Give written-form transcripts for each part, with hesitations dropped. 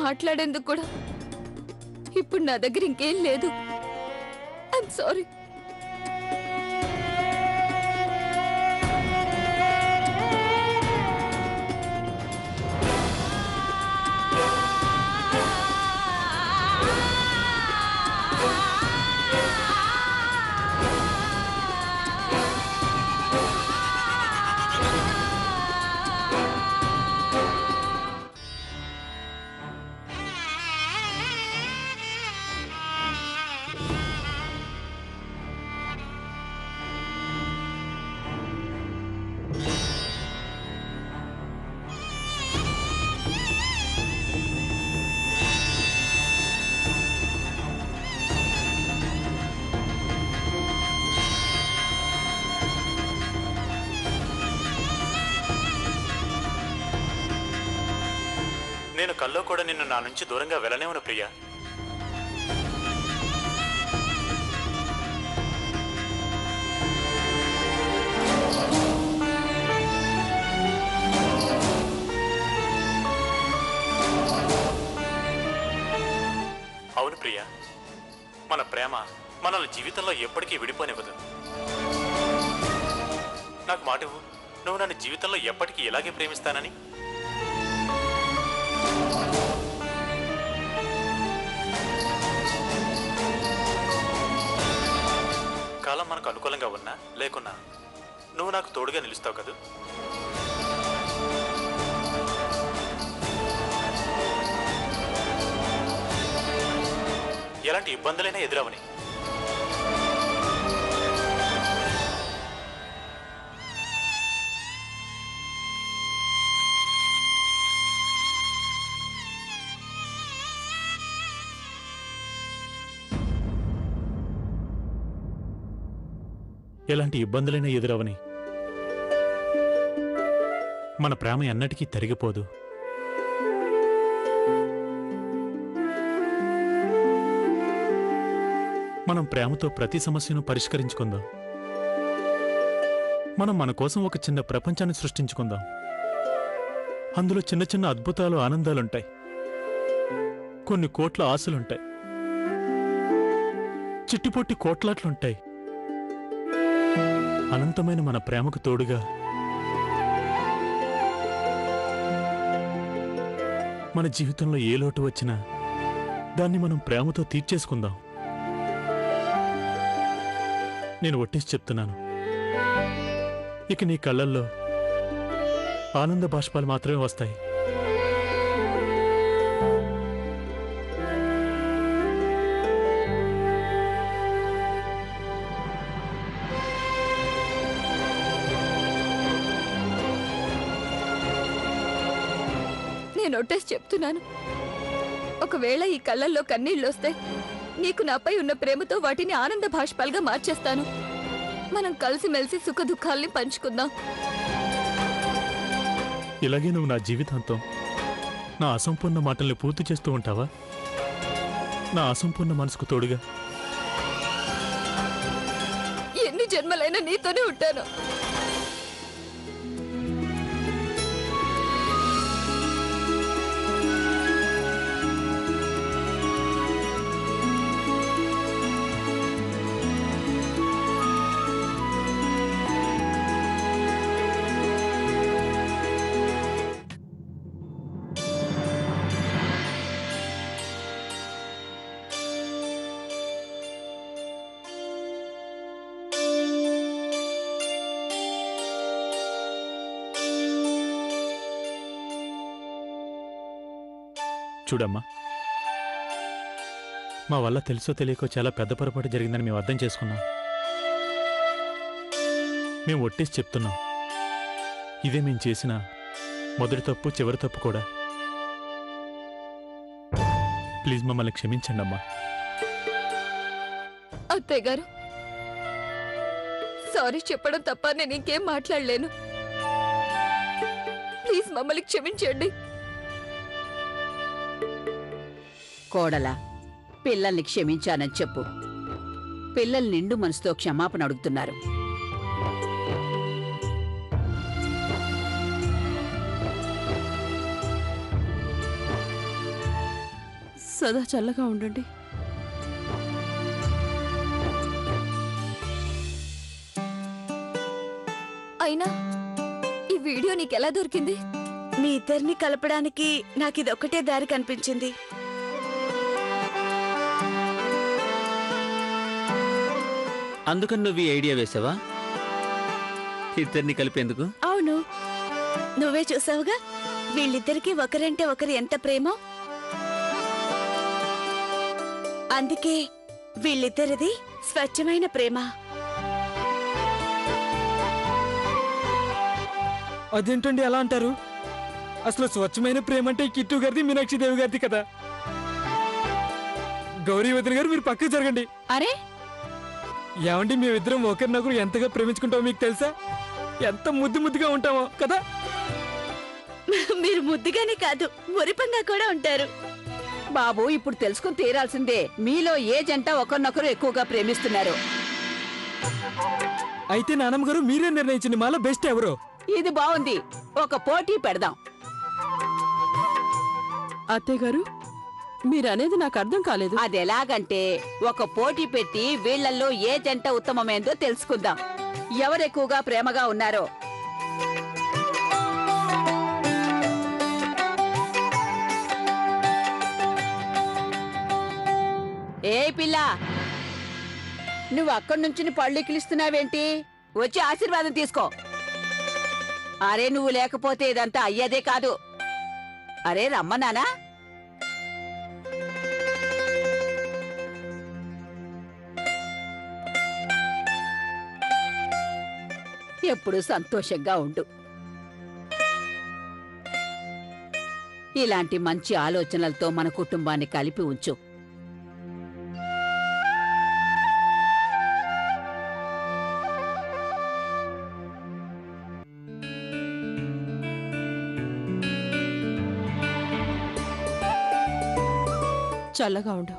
మాట్లాడేందుకు కూడా ఇప్పుడు నా దగ్గర ఇంకేం లేదు. I'm sorry. నేను కల్లో కూడా నిన్ను నా నుంచి దూరంగా వెళ్ళనేవును ప్రియా. అవును ప్రియా, మన ప్రేమ మనల్ని జీవితంలో ఎప్పటికీ విడిపోనివ్వదు. నాకు మాట ఇవ్వు, నువ్వు నన్ను జీవితంలో ఎప్పటికీ ఇలాగే ప్రేమిస్తానని. కాలం మనకు అనుకూలంగా ఉన్నా లేకున్నా నువ్వు నాకు తోడుగా నిలుస్తావు కదూ. ఎలాంటి ఇబ్బందులైనా ఎదురవని. ఎలాంటి ఇబ్బందులైనా ఎదురవని. మన ప్రేమ ఎన్నటికీ తరిగిపోదు. మనం ప్రేమతో ప్రతి సమస్యను పరిష్కరించుకుందాం. మనం మన కోసం ఒక చిన్న ప్రపంచాన్ని సృష్టించుకుందాం. అందులో చిన్న చిన్న అద్భుతాలు, ఆనందాలుంటాయి. కొన్ని కోట్ల ఆశలుంటాయి. చిట్టిపొట్టి కోట్లాట్లుంటాయి. అనంతమైన మన ప్రేమకు తోడుగా మన జీవితంలో ఏ లోటు వచ్చినా దాన్ని మనం ప్రేమతో తీర్చేసుకుందాం. నేను ఒట్టేసి చెప్తున్నాను, ఇక నీ కళ్ళల్లో ఆనంద బాష్పాలు మాత్రమే వస్తాయి. నేను ఒట్టేసి చెప్తున్నాను, ఒకవేళ ఈ కళ్ళల్లో కన్నీళ్ళు వస్తే నీకు నాపై ఉన్న ప్రేమతో వాటిని ఆనంద భాష్పాలుగా మార్చేస్తాను. మనం కలిసిమెలిసి సుఖ దుఃఖాల్ని పంచుకుందాం. ఇలాగే నువ్వు నా జీవితాంతం నా అసంపూర్ణ మాటల్ని పూర్తి చేస్తూ ఉంటావా? నా అసంపూర్ణ మనసుకు తోడుగా ఎన్ని జన్మలైనా నీతోనే ఉంటాను. చూడమ్మా, మా వల్ల తెలుసో తెలియకో చాలా పెద్ద పొరపాటు జరిగిందని మేము అర్థం చేసుకున్నాం. మేము ఒట్టేసి చెప్తున్నాం, ఇదే మేము చేసిన మొదటి తప్పు, చివరి తప్పు కూడా. ప్లీజ్ మమ్మల్ని క్షమించండి అమ్మా. అత్తయ్య గారు, సారీ చెప్పడం తప్ప నేను ఇంకేం మాట్లాడలేను. ప్లీజ్ మమ్మల్ని క్షమించండి. కోడలా, పిల్లల్ని క్షమించానని చెప్పు. పిల్లలు నిండు మనసుతో క్షమాపణ అడుగుతున్నారు. సదా చల్లగా ఉండండి. అయినా ఈ వీడియో నీకెలా దొరికింది? మీ ఇద్దరిని కలపడానికి నాకిదొక్కటే దారి కనిపించింది. అందుకని నువ్వు ఈ ఐడియా వేసావా ఇద్దరిని కలిపేందుకు? అవును, నువ్వే చూసావుగా వీళ్ళిద్దరికి ఒకరంటే ఒకరు ఎంత ప్రేమో. అందుకే వీళ్ళిద్దరిది స్వచ్ఛమైన ప్రేమ. అదేంటండి అలా అంటారు? అసలు స్వచ్ఛమైన ప్రేమ అంటే కిట్టు గారిది, మీనాక్షి దేవి గారిది కదా. గౌరీ వదిన గారు మీరు పక్కకు జరగండి. అరే ఏమండి, మేమిద్దరం ఒకరినొకరు ఎంతగా ప్రేమించుకుంటామో మీకు తెలుసా? ఎంత ముద్దుగా ఉంటామో కదా. మీరు ముద్దుగానే కాదు, మురిపంగా కూడా ఉంటారు. బాబు, ఇప్పుడు తెలుసుకుని తీరాల్సిందే మీలో ఏ జంట ఒకరినొకరు ఎక్కువగా ప్రేమిస్తున్నారు. అయితే నానమ్మ గారు మీరే నిర్ణయించండి, మాలో బెస్ట్ ఎవరో. ఇది బాగుంది, ఒక పోటీ పెడదాం. అత్తయ్య గారు, మీరనేది నాకు అర్థం కాలేదు. అదెలాగంటే ఒక పోటీ పెట్టి వీళ్ళల్లో ఏ జంట ఉత్తమమైందో తెలుసుకుందాం. ఎవరెక్కువగా ప్రేమగా ఉన్నారో. ఏ పిల్ల, నువ్వు అక్కడి నుంచి పళ్ళు కిలుస్తున్నావేంటి? వచ్చి ఆశీర్వాదం తీసుకో. అరే, నువ్వు లేకపోతే ఇదంతా అయ్యేదే కాదు. అరే రమ్మనానా? ఎప్పుడు సంతోషంగా ఉండు. ఇలాంటి మంచి ఆలోచనలతో మన కుటుంబాన్ని కలిపి ఉంచు. చల్లగా ఉండు.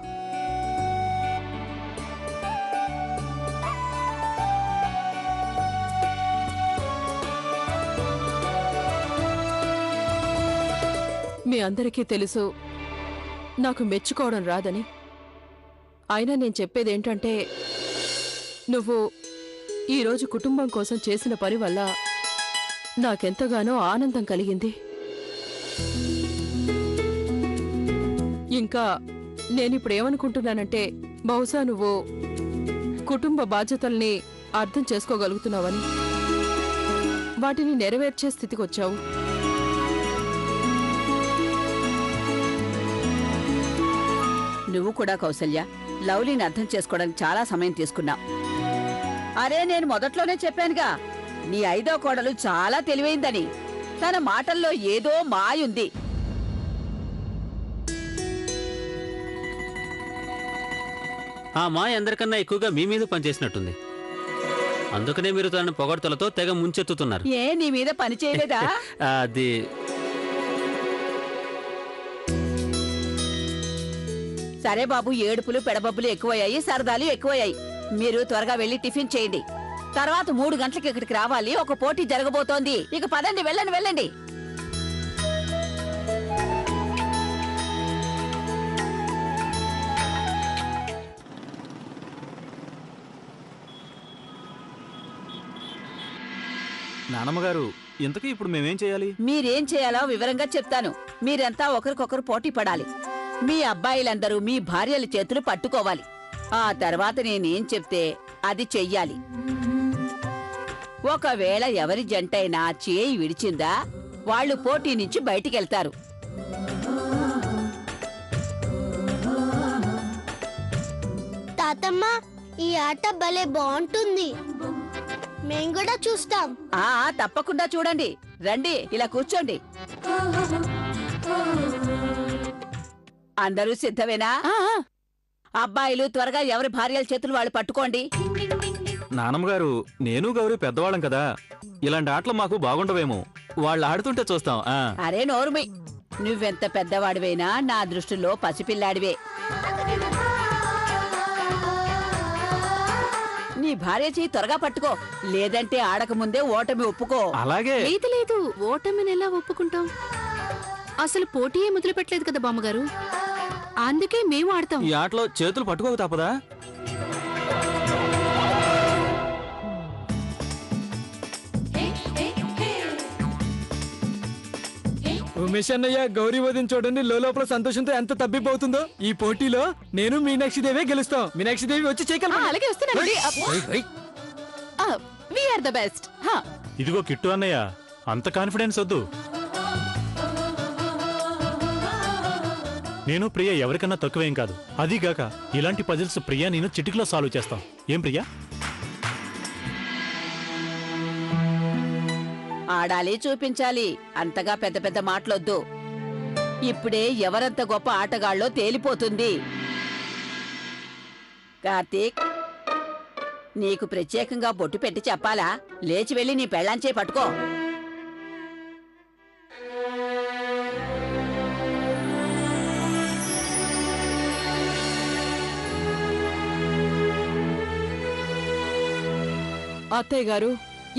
మీ అందరికీ తెలుసు నాకు మెచ్చుకోవడం రాదని. అయినా నేను చెప్పేదేంటంటే, నువ్వు ఈరోజు కుటుంబం కోసం చేసిన పని వల్ల నాకెంతగానో ఆనందం కలిగింది. ఇంకా నేనిప్పుడు ఏమనుకుంటున్నానంటే, బహుశా నువ్వు కుటుంబ బాధ్యతల్ని అర్థం చేసుకోగలుగుతున్నావని, వాటిని నెరవేర్చే స్థితికొచ్చావు. నువ్వు కూడా కౌసల్య, లవ్లీని అర్థం చేసుకోవడానికి చాలా సమయం తీసుకున్నావు. అరే, నేను మొదట్లోనే చెప్పానుగా, నీ 5వ కోడలు చాలా తెలివైందని. తన మాటల్లో ఏదో మాయుంది. ఆ మాయ అందరికన్నా ఎక్కువగా మీ మీద పనిచేసినట్టుంది. అందుకనే మీరు తనని పొగడ్తలతో తెగ ముంచెత్తుతున్నారు. ఏ, నీ మీద పని చేయలేదా? అది సరే బాబు, ఏడుపులు పెడబబ్బులు ఎక్కువయ్యాయి, సరదాలు ఎక్కువయ్యాయి. మీరు త్వరగా వెళ్ళి టిఫిన్ చేయండి. తర్వాత 3 గంటలకి ఇక్కడికి రావాలి. ఒక పోటీ జరగబోతోంది. ఇక పదండి, వెళ్ళండి వెళ్ళండి. నానమ్మగారు, ఇంతకీ ఇప్పుడు మేమేం చేయాలి? మీరేం చేయాలో వివరంగా చెప్తాను. మీరంతా ఒకరికొకరు పోటీ పడాలి. మీ అబ్బాయిలందరూ మీ భార్యల చేతులు పట్టుకోవాలి. ఆ తర్వాత నేనేం చెప్తే అది చెయ్యాలి. ఒకవేళ ఎవరి జంటైనా చేయి విడిచిందా, వాళ్ళు పోటీ నుంచి బయటికెళ్తారు. తాతమ్మ, ఈ ఆట భలే బాగుంటుంది. మేం కూడా చూస్తాం. తప్పకుండా చూడండి. రండి, ఇలా కూర్చోండి. అందరూ సిద్ధమేనా? అబ్బాయిలు త్వరగా ఎవరి భార్యల చేతులు వాళ్ళు పట్టుకోండి. నానమ్మగారు, నేను గౌరీ పెద్దవాళ్ళం కదా, ఇలాంటి ఆటలు మాకు బాగుండవేమో. వాళ్ళు ఆడుతుంటే చూస్తాం. అరే నోరుమి, నువ్వెంత పెద్దవాడివైనా నా దృష్టిలో పసిపిల్లాడివే. నీ భార్య చేయి త్వరగా పట్టుకో, లేదంటే ఆడకముందే ఓటమి ఒప్పుకో. అలాగే. లేదు లేదు, ఓటమిని ఎలా ఒప్పుకుంటాం? అసలు పోటీయే మొదలు పెట్టలేదు కదా బామ్మగారు. అందుకే మేము ఆడతాం. ఈ ఆటలో చేతులు పట్టుకోక తప్పదా? ఉమేష్ అన్నయ్య గౌరీ వదిన చూడండి లోపల సంతోషంతో ఎంత తబ్బిపోతుందో. ఈ పోటీలో నేను మీనాక్షి దేవే గెలుస్తాం. మీనాక్షి దేవి వచ్చి చేయగలరు. అలాగే వస్తున్నానండి. We are the best. ఇదిగో కిట్టు అన్నయ్య, అంత కాన్ఫిడెన్స్ వద్దు. నేను ప్రియ ఎవరికన్నా తక్కువేం కాదు. అదీగాక ఇలాంటి పజిల్స్ ప్రియా నేను చిటికలో సాల్వ్ చేస్తాం. ఏం ప్రియా? ఆడాలి, చూపించాలి. అంతగా పెద్ద పెద్ద మాటలొద్దు. ఇప్పుడే ఎవరంత గొప్ప ఆటగాళ్ళో తేలిపోతుంది. కార్తీక్, నీకు ప్రత్యేకంగా బొట్టు పెట్టి చెప్పాలా? లేచి వెళ్ళి నీ పెళ్ళాంచే పట్టుకో. అత్తయ్య గారు,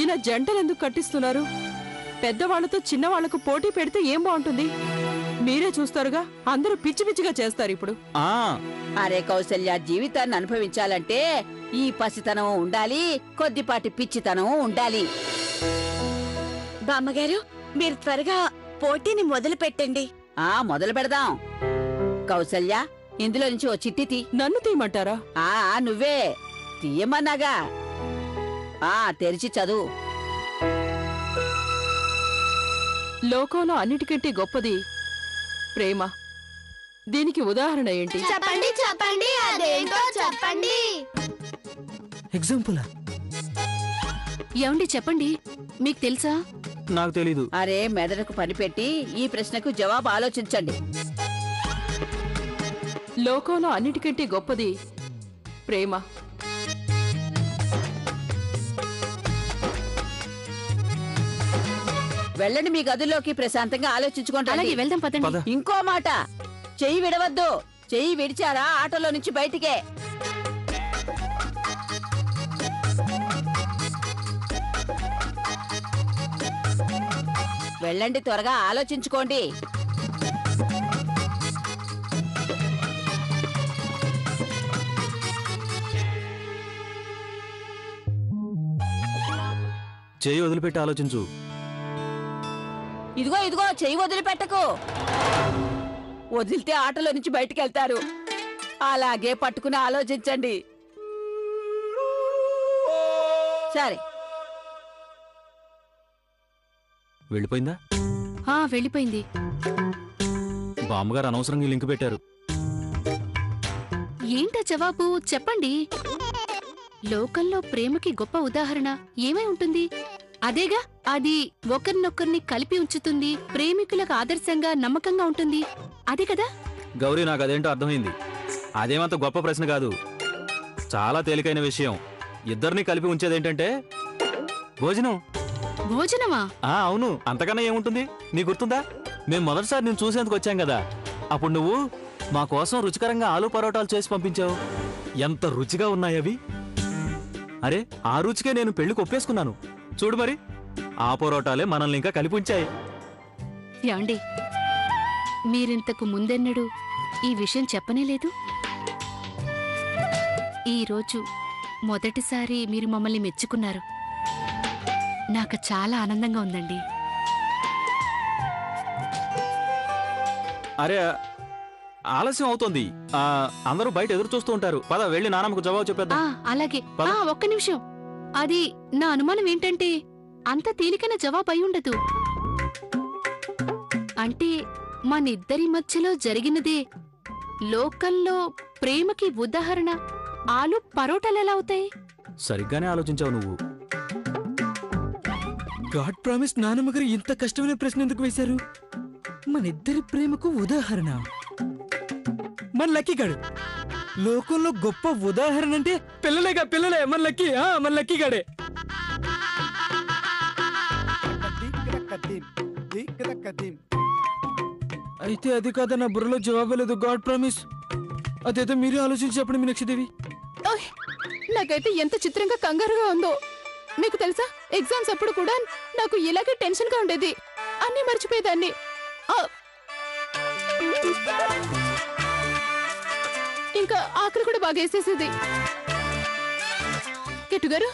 ఇలా జంటలెందుకు కట్టిస్తున్నారు? పెద్దవాళ్లతో చిన్నవాళ్లకు పోటీ పెడితే ఏం బాగుంటుంది? మీరే చూస్తారుగా, అందరూ పిచ్చి పిచ్చిగా చేస్తారు ఇప్పుడు. అరే కౌసల్య, జీవితాన్ని అనుభవించాలంటే ఈ పసితనం ఉండాలి, కొద్దిపాటి పిచ్చితనం ఉండాలి. బామ్మగారు, మీరు త్వరగా పోటీని మొదలు పెట్టండి. మొదలు పెడదాం. కౌసల్య, ఇందులో నుంచి ఓ చిట్టి తీ. నన్ను తీయమంటారా? నువ్వే తీయమన్నాగా. తెరిచి చదువు. లోకంలో అన్నిటికంటే గొప్పది ప్రేమ. దీనికి ఉదాహరణ ఏంటి? చెప్పండి చెప్పండి, అదేంటో చెప్పండి. ఎగ్జాంపుల్ ఏమండి చెప్పండి, మీకు తెలుసా? నాకు తెలీదు. అరే మెదడుకు పనిపెట్టి ఈ ప్రశ్నకు జవాబు ఆలోచించండి. లోకంలో అన్నిటికంటే గొప్పది ప్రేమ. వెళ్ళండి మీ గదుల్లోకి, ప్రశాంతంగా ఆలోచించుకోండి. అలాగే వెళ్దాం పదండి. పద. ఇంకో మాట, చెయ్యి విడవద్దు. చెయ్యి విడిచారా ఆటోలో నుంచి బయటికే. వెళ్ళండి, త్వరగా ఆలోచించుకోండి. చేయి వదిలిపెట్టి ఆలోచించు. ఇదిగో ఇదిగో, చెయ్యి వదిలిపెట్టకు. వదిలితే ఆటలో నుంచి బయటికి వెళ్తారు. అలాగే పట్టుకుని ఆలోచించండి. సరే, వెళ్ళిపోయిందా? వెళ్ళిపోయింది. బామ్మగారు అనవసరంగా లింక్ పెట్టారు. ఏంటా జవాబు చెప్పండి. లోకంలో ప్రేమకి గొప్ప ఉదాహరణ ఏమై ఉంటుంది? అదేగా, అది ఒకరినొకరిని కలిపి ఉంచుతుంది, ప్రేమికులకు ఆదర్శంగా నమ్మకంగా ఉంటుంది. అదే కదా గౌరీ, నాకు అదేంటో అర్థమైంది. అదేమంత గొప్ప ప్రశ్న కాదు, చాలా తేలికైన విషయం. ఇద్దరిని కలిపి ఉంచేదేంటంటే భోజనం. భోజనమా? అవును, అంతకన్నా ఏముంటుంది? నీ గుర్తుందా, మేము మొదటిసారి నేను చూసేందుకు వచ్చాం కదా, అప్పుడు నువ్వు మా కోసం రుచికరంగా ఆలూ పరోటాలు చేసి పంపించావు. ఎంత రుచిగా ఉన్నాయవి. అరే, ఆ రుచికే నేను పెళ్లికి ఒప్పేసుకున్నాను. చూడు మరి, ఆ పరోటాలే మనల్ని ఇంకా కలిపి ఉంచాయి. యాండి, మీరింతకు ముందెన్నడూ ఈ విషయం చెప్పనే లేదు. ఈరోజు మొదటిసారి మీరు మమ్మల్ని మెచ్చుకున్నారు. నాకు చాలా ఆనందంగా ఉందండి. అరే, ఆలస్యం అవుతోంది. అందరూ బయట ఎదురు చూస్తూ ఉంటారు. పద, వెళ్ళి నానమ్మకు జవాబు చెప్పేద్దాం. అలాగే. పద. ఒక్క నిమిషం. అది నా అనుమానం ఏంటంటే అంత తేలికైన జవాబు అయి ఉండదు. అంటే మనిద్దరి మధ్యలో జరిగినదే లోకంలో ప్రేమకి ఉదాహరణ ఆలు పరోటాలెలా అవుతాయి? సరిగ్గానే ఆలోచించావు నువ్వు. గాడ్ ప్రామిస్ నానమ్మ గారు ఇంత కష్టమైన ప్రశ్న ఎందుకు వేశారు? మన ఇద్దరి ప్రేమకు ఉదాహరణ మన లక్కీ గాడు. లోకంలో గొప్ప ఉదాహరణ అంటే పిల్లలేగా, పిల్లలే మన లక్కీ. మన లక్కీ గాడే. అయితే అది కాదా, నా బుర్రలో జవాబే లేదు. God promise. అదేదో మీరే ఆలోచించి చెప్పండి మీనాక్షి దేవి. నాకైతే ఎంత చిత్రంగా కంగారుగా ఉందో. మీకు తెలుసా, ఎగ్జామ్స్ అప్పుడు కూడా నాకు ఇలాగే టెన్షన్ గా ఉండేది. అన్నీ మర్చిపోయేదాన్ని. ఇంకా ఆకలి కూడా బాగా వేసేసేది. కిట్టు గారు,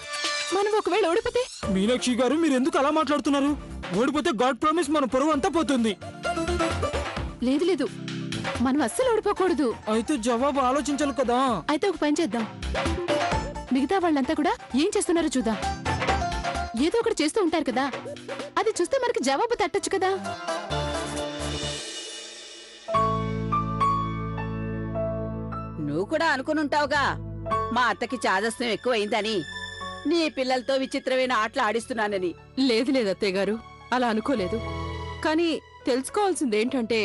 మనం ఒకవేళ ఓడిపోతే? మీనాక్షి గారు మీరు ఎందుకు అలా మాట్లాడుతున్నారు? ఓడిపోతే గాడ్ ప్రామిస్ మన పొరుగు అంతా పోతుంది. లేదు లేదు, మనం అస్సలు ఓడిపోకూడదు. అయితే జవాబు ఆలోచించాలి కదా. అయితే ఒక పని చేద్దాం, మిగతా వాళ్ళంతా కూడా ఏం చేస్తున్నారో చూద్దాం. ఏదో ఒకటి చేస్తూ ఉంటారు కదా, అది చూస్తే మనకి జవాబు తట్టొచ్చు కదా. నువ్వు కూడా అనుకునుంటావుగా మా అత్తకి చాదస్తం ఎక్కువైందని, నీ పిల్లలతో విచిత్రమైన ఆటలు ఆడిస్తున్నానని. లేదు లేదు అత్తయ్య గారు, అలా అనుకోలేదు. కానీ తెలుసుకోవాల్సింది ఏంటంటే,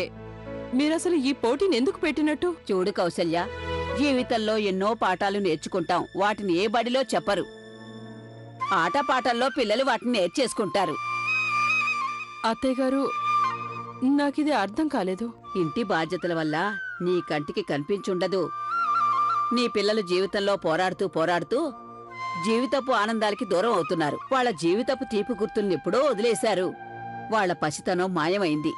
మీరసలు ఈ పోటీని ఎందుకు పెట్టినట్టు? చూడు కౌసల్య, జీవితంలో ఎన్నో పాఠాలు నేర్చుకుంటాం, వాటిని ఏ బడిలో చెప్పరు. ఆటపాటల్లో పిల్లలు వాటిని నేర్చేసుకుంటారు. అత్తయ్య గారు, నాకిది అర్థం కాలేదు. ఇంటి బాధ్యతల వల్ల నీ కంటికి కనిపించుండదు. నీ పిల్లలు జీవితంలో పోరాడుతూ పోరాడుతూ జీవితపు ఆనందాలకి దూరం అవుతున్నారు. వాళ్ళ జీవితపు తీపి గుర్తుల్ని ఎప్పుడో వదిలేశారు. వాళ్ళ పసితనం మాయమైంది.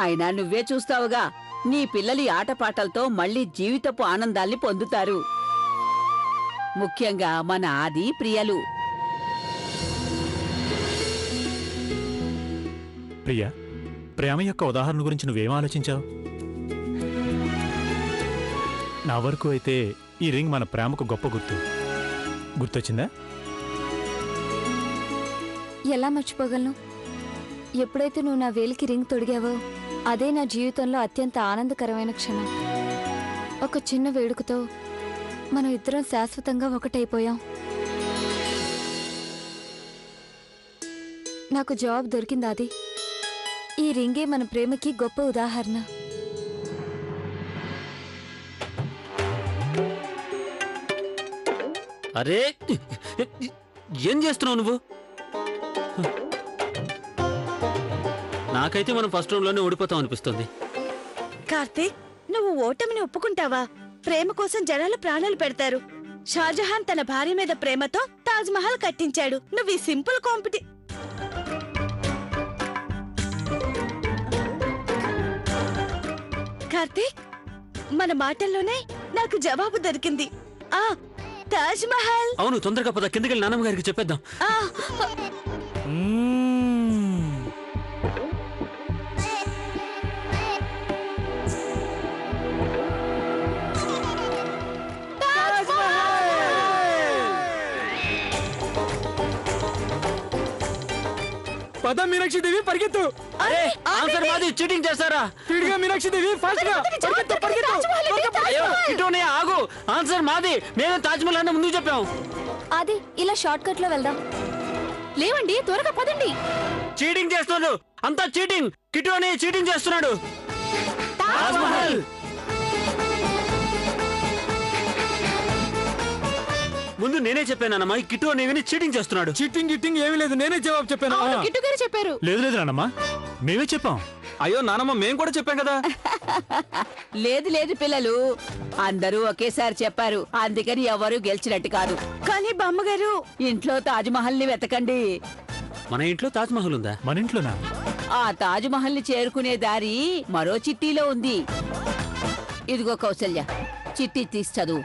అయినా నువ్వే చూస్తావుగా, నీ పిల్లలి ఆటపాటలతో మళ్ళీ జీవితపు ఆనందాల్ని పొందుతారు. ముఖ్యంగా మన ఆది, ప్రియలు. ప్రియా, ప్రేమ యొక్క ఉదాహరణ గురించి నువ్వేం ఆలోచించావు? నా వరకు అయితే ఈ రింగ్ మన ప్రేమకు గొప్ప గుర్తొచ్చిందా? ఎలా మర్చిపోగలను? ఎప్పుడైతే నువ్వు నా వేలికి రింగ్ తొడిగావో అదే నా జీవితంలో అత్యంత ఆనందకరమైన క్షణం. ఒక చిన్న వేడుకతో మనం ఇద్దరం శాశ్వతంగా ఒకటైపోయాం. నాకు జాబ్ దొరికింది అది. ఈ రింగే మన ప్రేమకి గొప్ప ఉదాహరణ. అరే, ఏం చేస్తున్నావు నువ్వు? నాకైతే మనం ఫస్ట్ రౌండ్ లోనే ఓడిపోతాం అనిపిస్తుంది. కార్తీక్, నువ్వు ఓటమిని ఒప్పుకుంటావా? ప్రేమ కోసం జనాలు ప్రాణాలు పెడతారు. షాజహాన్ తన భార్య మీద ప్రేమతో తాజ్ మహల్ కట్టించాడు. నువ్వు ఈ సింపుల్ కార్తీక్, మన మాటల్లోనే నాకు జవాబు దొరికింది. ఆ తాజ్ మహల్. అవును, తొందరగా పద, కిందకెళ్ళి నాన్నమ్మ గారికి చెప్పేద్దాం. పద మీనాక్షి దేవి, పరిగెత్తు. అరే, ఆన్సర్ మాది. చీటింగ్ చేస్తారా? స్పీడ్గా మీనాక్షి దేవి, ఫాస్ట్ గా పరిగెత్తు. అయ్యో, కిట్టూనే ఆగు. ఆన్సర్ మాది. మేమే తాజ్ మహల్ అన్న ముందుకు చెప్పాం. అది ఇలా షార్ట్ కట్ లో వెళ్దాం. లేవండి, త్వరగా పదండి. చీటింగ్ చేస్తున్నాడు, అంతా చీటింగ్. కిట్టూనే చీటింగ్ చేస్తున్నాడు. తాజ్ మహల్. ముందు నేనే చెప్పానమ్మా, ఈ కిట్టు అనేవి చీటింగ్ చేస్తున్నాడు. చీటింగ్ గిట్టింగ్ ఏమీ లేదు, నేనే జవాబు చెప్పాను. కిట్టు గారు చెప్పారు. లేదు లేదు నాన్నమ్మ, మేమే చెప్పాం. అయ్యో నానమ్మ, మేము కూడా చెప్పాం కదా. లేదు లేదు పిల్లలు, అందరూ ఒకేసారి చెప్పారు, అందుకని ఎవరూ గెలిచినట్టు కాదు. కానీ బామ్మగారు, ఇంట్లో తాజ్మహల్ ని వెతకండి. మన ఇంట్లో తాజ్ మహల్ ఉందా? మన ఇంట్లోనా? ఆ తాజ్మహల్ ని చేరుకునే దారి మరో చిట్టీలో ఉంది. ఇదిగో కౌసల్య, చిట్టి తీసి చదువు.